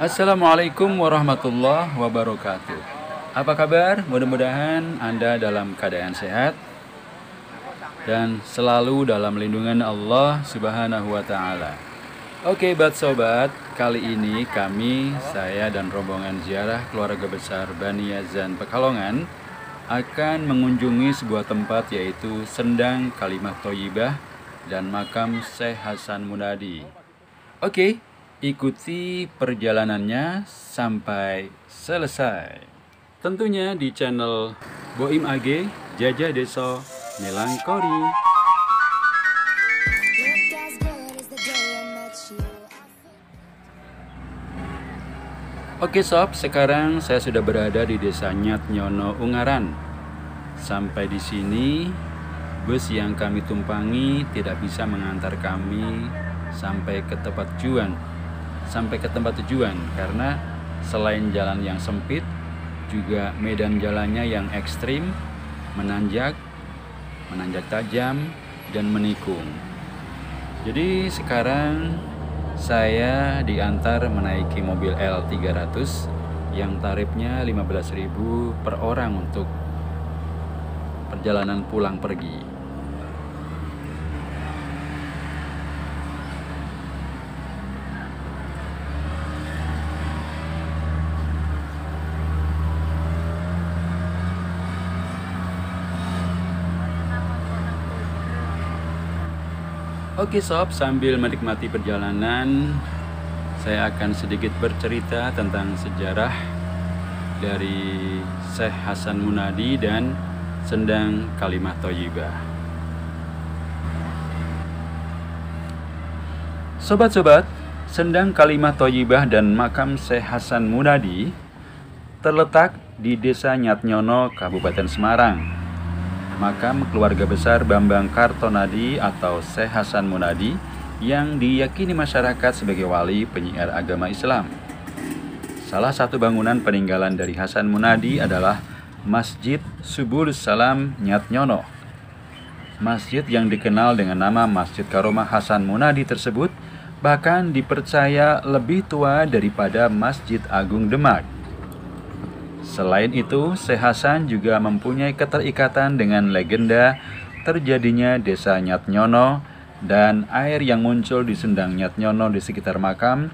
Assalamualaikum warahmatullahi wabarakatuh. Apa kabar? Mudah-mudahan Anda dalam keadaan sehat dan selalu dalam lindungan Allah Subhanahu wa taala. Oke, sobat, kali ini saya dan rombongan ziarah keluarga besar Bani Yazan Pekalongan akan mengunjungi sebuah tempat yaitu Sendang Kalimat Thayyibah dan makam Syekh Hasan Munadi. Oke, ikuti perjalanannya sampai selesai. Tentunya di channel Boim AG Jajah Deso Melangkori. Oke sob, sekarang saya sudah berada di desa Nyat Nyono Ungaran. Sampai di sini, bus yang kami tumpangi tidak bisa mengantar kami sampai ke tempat tujuan karena selain jalan yang sempit juga medan jalannya yang ekstrim, menanjak tajam dan menikung. Jadi sekarang saya diantar menaiki mobil L300 yang tarifnya 15.000 per orang untuk perjalanan pulang pergi. Oke sob, sambil menikmati perjalanan, saya akan sedikit bercerita tentang sejarah dari Syekh Hasan Munadi dan Sendang Kalimat Thayyibah. Sobat-sobat, Sendang Kalimat Thayyibah dan makam Syekh Hasan Munadi terletak di Desa Nyat Nyono, Kabupaten Semarang. Makam keluarga besar Bambang Kartonadi atau Syekh Hasan Munadi yang diyakini masyarakat sebagai wali penyiar agama Islam. Salah satu bangunan peninggalan dari Hasan Munadi adalah Masjid Subulus Salam Nyat Nyono. Masjid yang dikenal dengan nama Masjid Karomah Hasan Munadi tersebut bahkan dipercaya lebih tua daripada Masjid Agung Demak. Selain itu, Syekh Hasan juga mempunyai keterikatan dengan legenda terjadinya desa Nyat Nyono dan air yang muncul di Sendang Nyat Nyono di sekitar makam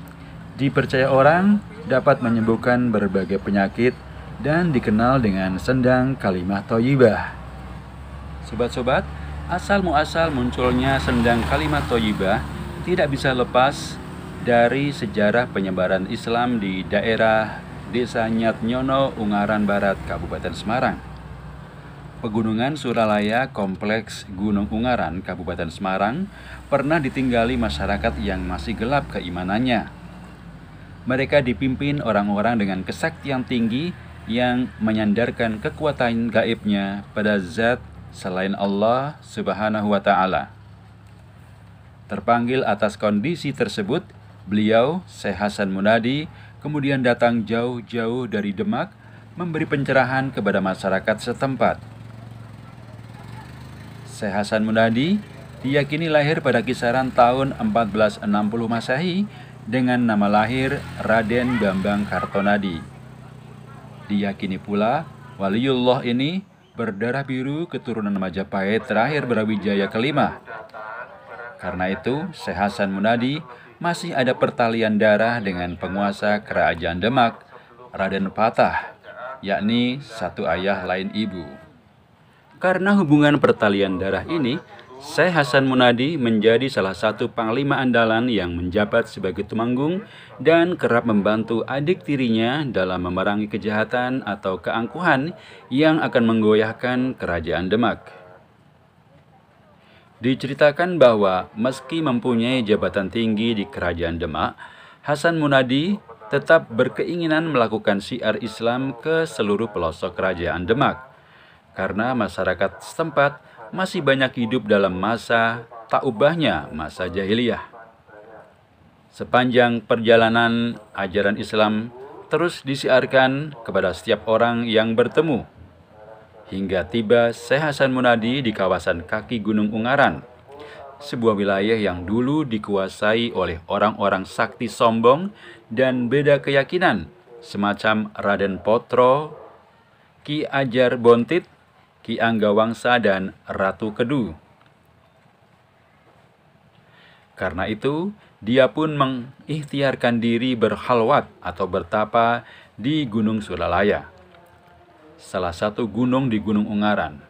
dipercaya orang dapat menyembuhkan berbagai penyakit dan dikenal dengan Sendang Kalimat Thayyibah. Sobat-sobat, asal muasal munculnya Sendang Kalimat Thayyibah tidak bisa lepas dari sejarah penyebaran Islam di daerah Desa Nyat Nyono, Ungaran Barat, Kabupaten Semarang. Pegunungan Suralaya, Kompleks Gunung Ungaran, Kabupaten Semarang, pernah ditinggali masyarakat yang masih gelap keimanannya. Mereka dipimpin orang-orang dengan kesaktian tinggi yang menyandarkan kekuatan gaibnya pada zat selain Allah Subhanahu wa Ta'ala. Terpanggil atas kondisi tersebut, beliau, Syekh Hasan Munadi, kemudian datang jauh-jauh dari Demak memberi pencerahan kepada masyarakat setempat. Syekh Hasan Munadi diyakini lahir pada kisaran tahun 1460 Masehi dengan nama lahir Raden Bambang Kartonadi. Diyakini pula waliullah ini berdarah biru keturunan Majapahit terakhir Brawijaya kelima. Karena itu, Syekh Hasan Munadi masih ada pertalian darah dengan penguasa kerajaan Demak, Raden Patah, yakni satu ayah lain ibu. Karena hubungan pertalian darah ini, Syekh Hasan Munadi menjadi salah satu panglima andalan yang menjabat sebagai tumanggung dan kerap membantu adik tirinya dalam memerangi kejahatan atau keangkuhan yang akan menggoyahkan kerajaan Demak. Diceritakan bahwa meski mempunyai jabatan tinggi di kerajaan Demak, Hasan Munadi tetap berkeinginan melakukan syiar Islam ke seluruh pelosok kerajaan Demak. Karena masyarakat setempat masih banyak hidup dalam masa tak ubahnya masa jahiliyah. Sepanjang perjalanan, ajaran Islam terus disiarkan kepada setiap orang yang bertemu. Hingga tiba Syekh Hasan Munadi di kawasan kaki Gunung Ungaran. sebuah wilayah yang dulu dikuasai oleh orang-orang sakti sombong dan beda keyakinan, semacam Raden Potro, Ki Ajar Bontit, Ki Anggawangsa, dan Ratu Kedu. Karena itu, dia pun mengikhtiarkan diri berhalwat atau bertapa di Gunung Sulalaya, salah satu gunung di Gunung Ungaran.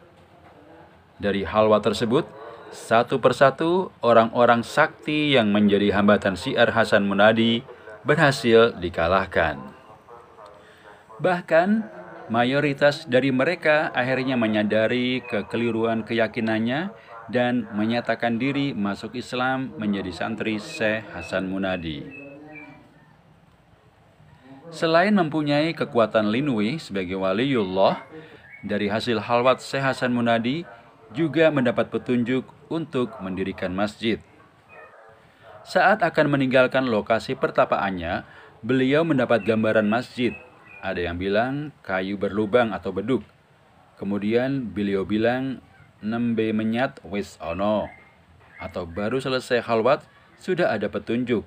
Dari halwat tersebut, satu persatu orang-orang sakti yang menjadi hambatan syiar Hasan Munadi berhasil dikalahkan. Bahkan, mayoritas dari mereka akhirnya menyadari kekeliruan keyakinannya dan menyatakan diri masuk Islam menjadi santri Syekh Hasan Munadi. Selain mempunyai kekuatan linui sebagai waliullah, dari hasil halwat Syekh Hasan Munadi juga mendapat petunjuk untuk mendirikan masjid. Saat akan meninggalkan lokasi pertapaannya, beliau mendapat gambaran masjid. Ada yang bilang kayu berlubang atau beduk. Kemudian beliau bilang, nembe menyat wis ono, atau baru selesai halwat sudah ada petunjuk,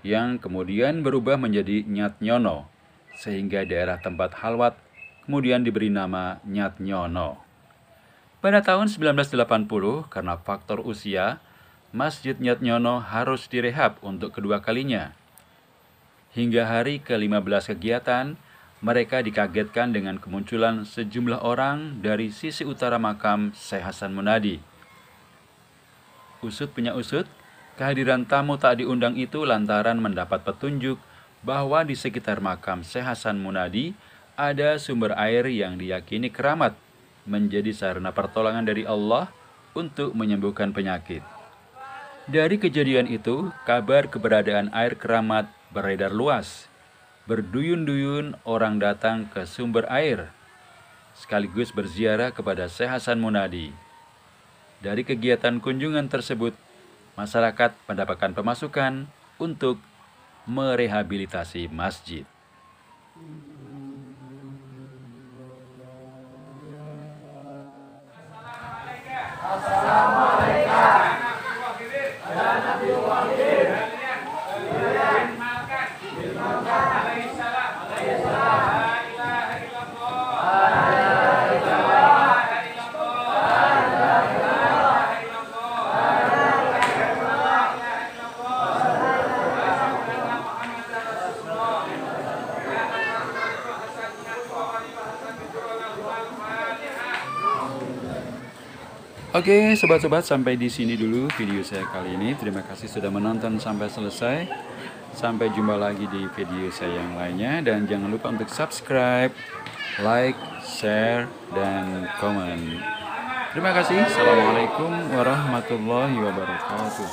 yang kemudian berubah menjadi Nyat Nyono, sehingga daerah tempat halwat kemudian diberi nama Nyat Nyono. Pada tahun 1980, karena faktor usia, Masjid Nyat Nyono harus direhab untuk kedua kalinya. Hingga hari ke-15 kegiatan, mereka dikagetkan dengan kemunculan sejumlah orang dari sisi utara makam Syekh Hasan Munadi. Usut punya usut, kehadiran tamu tak diundang itu lantaran mendapat petunjuk bahwa di sekitar makam Syekh Hasan Munadi ada sumber air yang diyakini keramat, menjadi sarana pertolongan dari Allah untuk menyembuhkan penyakit. Dari kejadian itu, kabar keberadaan air keramat beredar luas. Berduyun-duyun orang datang ke sumber air, sekaligus berziarah kepada Syekh Hasan Munadi. Dari kegiatan kunjungan tersebut, masyarakat mendapatkan pemasukan untuk merehabilitasi masjid. Oke, sobat-sobat, sampai di sini dulu video saya kali ini. Terima kasih sudah menonton sampai selesai. Sampai jumpa lagi di video saya yang lainnya, dan jangan lupa untuk subscribe, like, share, dan komen. Terima kasih. Assalamualaikum warahmatullahi wabarakatuh.